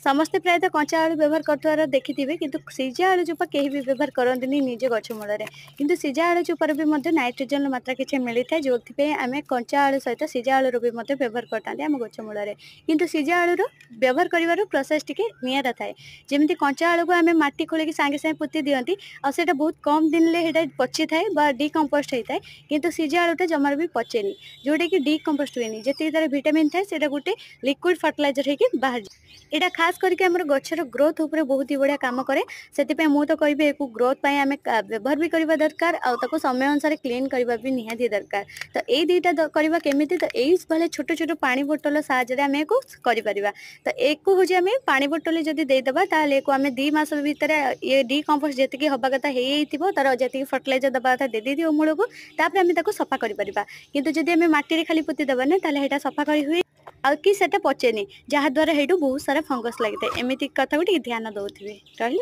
ସମସ୍ତେ ପ୍ରାୟତଃ କଞ୍ଚା ଆଳୁ ବ୍ୟବହାର କରୁଥିବାର ଦେଖିଥିବେ, କିନ୍ତୁ ସିଝା ଆଳୁ ଚୋପା କେହି ବି ବ୍ୟବହାର କରନ୍ତିନି ନିଜ ଗଛ ମୂଳରେ। କିନ୍ତୁ ସିଝା ଆଳୁ ଚୋପାରେ ବି ମଧ୍ୟ ନାଇଟ୍ରୋଜେନର ମାତ୍ରା କିଛି ମିଳିଥାଏ, ଯୋଉଥିପାଇଁ ଆମେ କଞ୍ଚା ଆଳୁ ସହିତ ସିଝା ଆଳୁର ବି ମଧ୍ୟ ବ୍ୟବହାର କରିଥାନ୍ତି ଆମ ଗଛ ମୂଳରେ। କିନ୍ତୁ ସିଝା ଆଳୁର ବ୍ୟବହାର କରିବାର ପ୍ରୋସେସ ଟିକେ ନିଆରା ଥାଏ। ଯେମିତି କଞ୍ଚା ଆଳୁକୁ ଆମେ ମାଟି ଖୋଳିକି ସାଙ୍ଗେ ସାଙ୍ଗେ ପୋତି ଦିଅନ୍ତି, ଆଉ ସେଇଟା ବହୁତ କମ୍ ଦିନରେ ସେଇଟା ପଚିଥାଏ ବା ଡିକମ୍ପୋଷ୍ଟ ହେଇଥାଏ। କିନ୍ତୁ ସିଝା ଆଳୁଟା ଜମାରୁ ବି ପଚେନି, ଯୋଉଟାକି ଡିକମ୍ପୋଷ୍ଟ ହୁଏନି। ଯେତିକି ତାର ଭିଟାମିନ୍ ଥାଏ ସେଇଟା ଗୋଟେ ଲିକ୍ୱିଡ ଫର୍ଟିଲାଇଜର ହେଇକି ବାହାରିଯାଏ। ଏଇଟା ଖାସ୍ କରିକି ଆମର ଗଛର ଗ୍ରୋଥ ଉପରେ ବହୁତ ହି ବଢ଼ିଆ କାମ କରେ। ସେଥିପାଇଁ ମୁଁ ତ କହିବି ଏକୁ ଗ୍ରୋଥ ପାଇଁ ଆମେ ବ୍ୟବହାର ବି କରିବା ଦରକାର, ଆଉ ତାକୁ ସମୟ ଅନୁସାରେ କ୍ଲିନ୍ କରିବା ବି ନିହାତି ଦରକାର। ତ ଏଇ ଦୁଇଟା କରିବା କେମିତି, ତ ଏଇଭଳିଆ ଛୋଟ ଛୋଟ ପାଣି ବୋତଲ ସାହାଯ୍ୟରେ ଆମେ ଏକୁ କରିପାରିବା। ତ ଏକୁ ହେଉଛି ଆମେ ପାଣି ବୋତଲରେ ଯଦି ଦେଇଦେବା, ତାହେଲେ ଏକୁ ଆମେ 2 ମାସ ଭିତରେ ଇଏ ଡିକମ୍ପୋଷ୍ଟ ଯେତିକି ହେବା କଥା ହେଇଯାଇଥିବ, ତାର ଯେତିକି ଫର୍ଟିଲାଇଜର ଦେବା କଥା ଦେଇଥିବ ମୂଳକୁ, ତାପରେ ଆମେ ତାକୁ ସଫା କରିପାରିବା। କିନ୍ତୁ ଯଦି ଆମେ ମାଟିରେ ଖାଲି ପୋତି ଦେବା ନା, ତାହେଲେ ସେଇଟା ସଫା କରି ହୁଏ ଆଉ କି ସେଟା ପଚେନି, ଯାହା ଦ୍ୱାରା ସେଇଠୁ ବହୁତ ସାରା ଫଙ୍ଗସ ଲାଗିଥାଏ। ଏମିତି କଥାକୁ ଟିକେ ଧ୍ୟାନ ଦଉଥିବେ। ରହିଲି।